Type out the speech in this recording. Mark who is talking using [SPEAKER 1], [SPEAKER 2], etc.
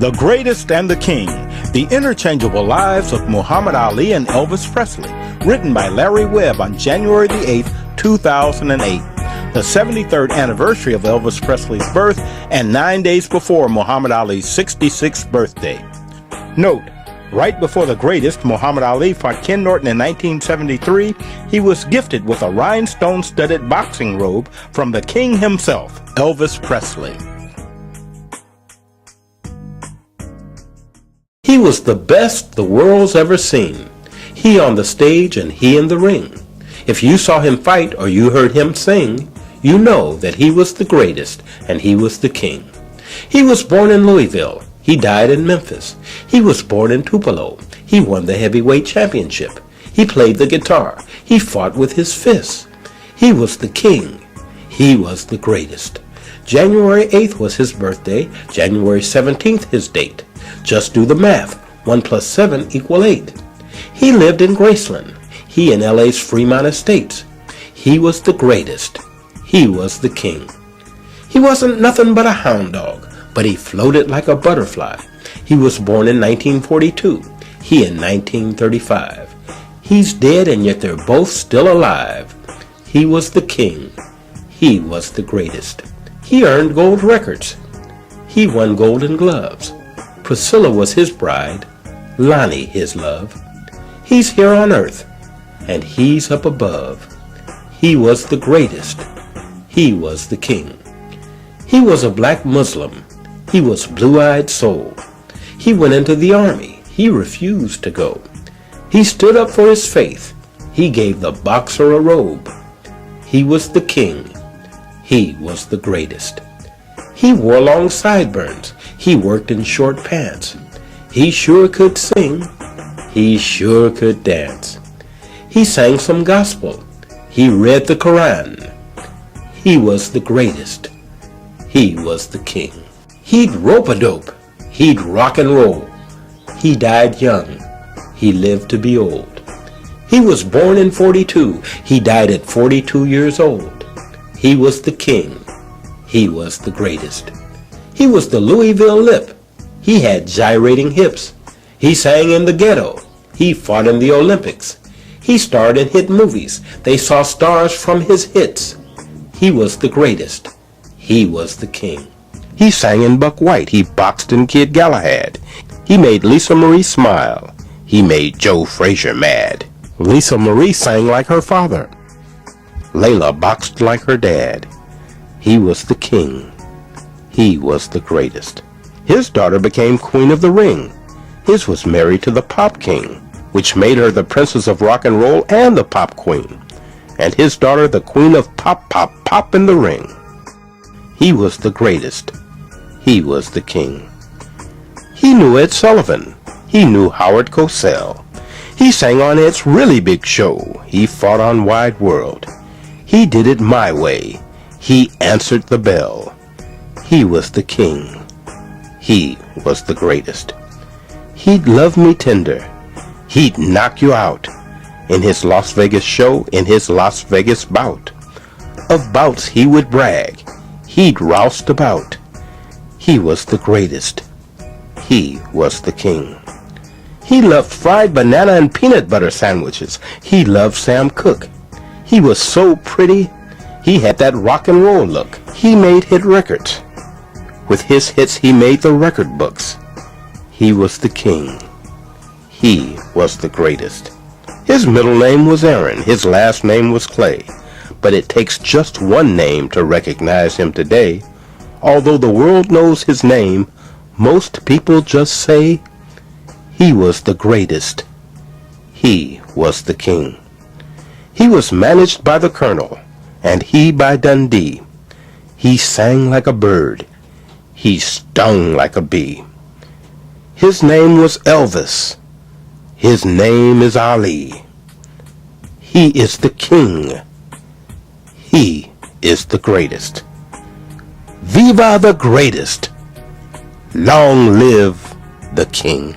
[SPEAKER 1] The Greatest and the King, The Interchangeable Lives of Muhammad Ali and Elvis Presley, written by Larry Webb on January the 8th, 2008, the 73rd anniversary of Elvis Presley's birth and 9 days before Muhammad Ali's 66th birthday. Note, right before The Greatest, Muhammad Ali fought Ken Norton in 1973, he was gifted with a rhinestone-studded boxing robe from the king himself, Elvis Presley.
[SPEAKER 2] He was the best the world's ever seen. He on the stage and he in the ring. If you saw him fight or you heard him sing, you know that he was the greatest and he was the king. He was born in Louisville. He died in Memphis. He was born in Tupelo. He won the heavyweight championship. He played the guitar. He fought with his fists. He was the king. He was the greatest. January 8th was his birthday. January 17th his date. Just do the math. 1 plus 7 equal 8. He lived in Graceland. He in LA's Fremont Estates. He was the greatest. He was the king. He wasn't nothing but a hound dog, but he floated like a butterfly. He was born in 1942. He in 1935. He's dead and yet they're both still alive. He was the king. He was the greatest. He earned gold records. He won Golden Gloves. Priscilla was his bride, Lonnie his love. He's here on earth, and he's up above. He was the greatest. He was the king. He was a black Muslim. He was blue-eyed soul. He went into the army. He refused to go. He stood up for his faith. He gave the boxer a robe. He was the king. He was the greatest. He wore long sideburns. He worked in short pants. He sure could sing. He sure could dance. He sang some gospel. He read the Quran. He was the greatest. He was the king. He'd rope-a-dope. He'd rock and roll. He died young. He lived to be old. He was born in 42. He died at 42 years old. He was the king. He was the greatest. He was the Louisville Lip. He had gyrating hips. He sang in the ghetto. He fought in the Olympics. He starred in hit movies. They saw stars from his hits. He was the greatest. He was the king.
[SPEAKER 1] He sang in Buck White. He boxed in Kid Galahad. He made Lisa Marie smile. He made Joe Frazier mad. Lisa Marie sang like her father. Layla boxed like her dad. He was the king. He was the greatest. His daughter became Queen of the Ring. His was married to the Pop King, which made her the Princess of Rock and Roll and the Pop Queen, and his daughter the Queen of Pop, Pop, Pop in the Ring. He was the greatest. He was the king. He knew Ed Sullivan. He knew Howard Cosell. He sang on Ed's Really Big Show. He fought on Wide World. He did it my way. He answered the bell. He was the king. He was the greatest. He'd love me tender. He'd knock you out. In his Las Vegas show, in his Las Vegas bout. Of bouts he would brag. He'd roust about. He was the greatest. He was the king. He loved fried banana and peanut butter sandwiches. He loved Sam Cooke. He was so pretty. He had that rock and roll look. He made hit records. With his hits he made the record books. He was the king. He was the greatest. His middle name was Aaron. His last name was Clay. But it takes just one name to recognize him today. Although the world knows his name, most people just say, he was the greatest. He was the king. He was managed by the Colonel, and he by Dundee. He sang like a bird. He stung like a bee. His name was Elvis. His name is Ali. He is the king. He is the greatest. Viva the greatest! Long live the king!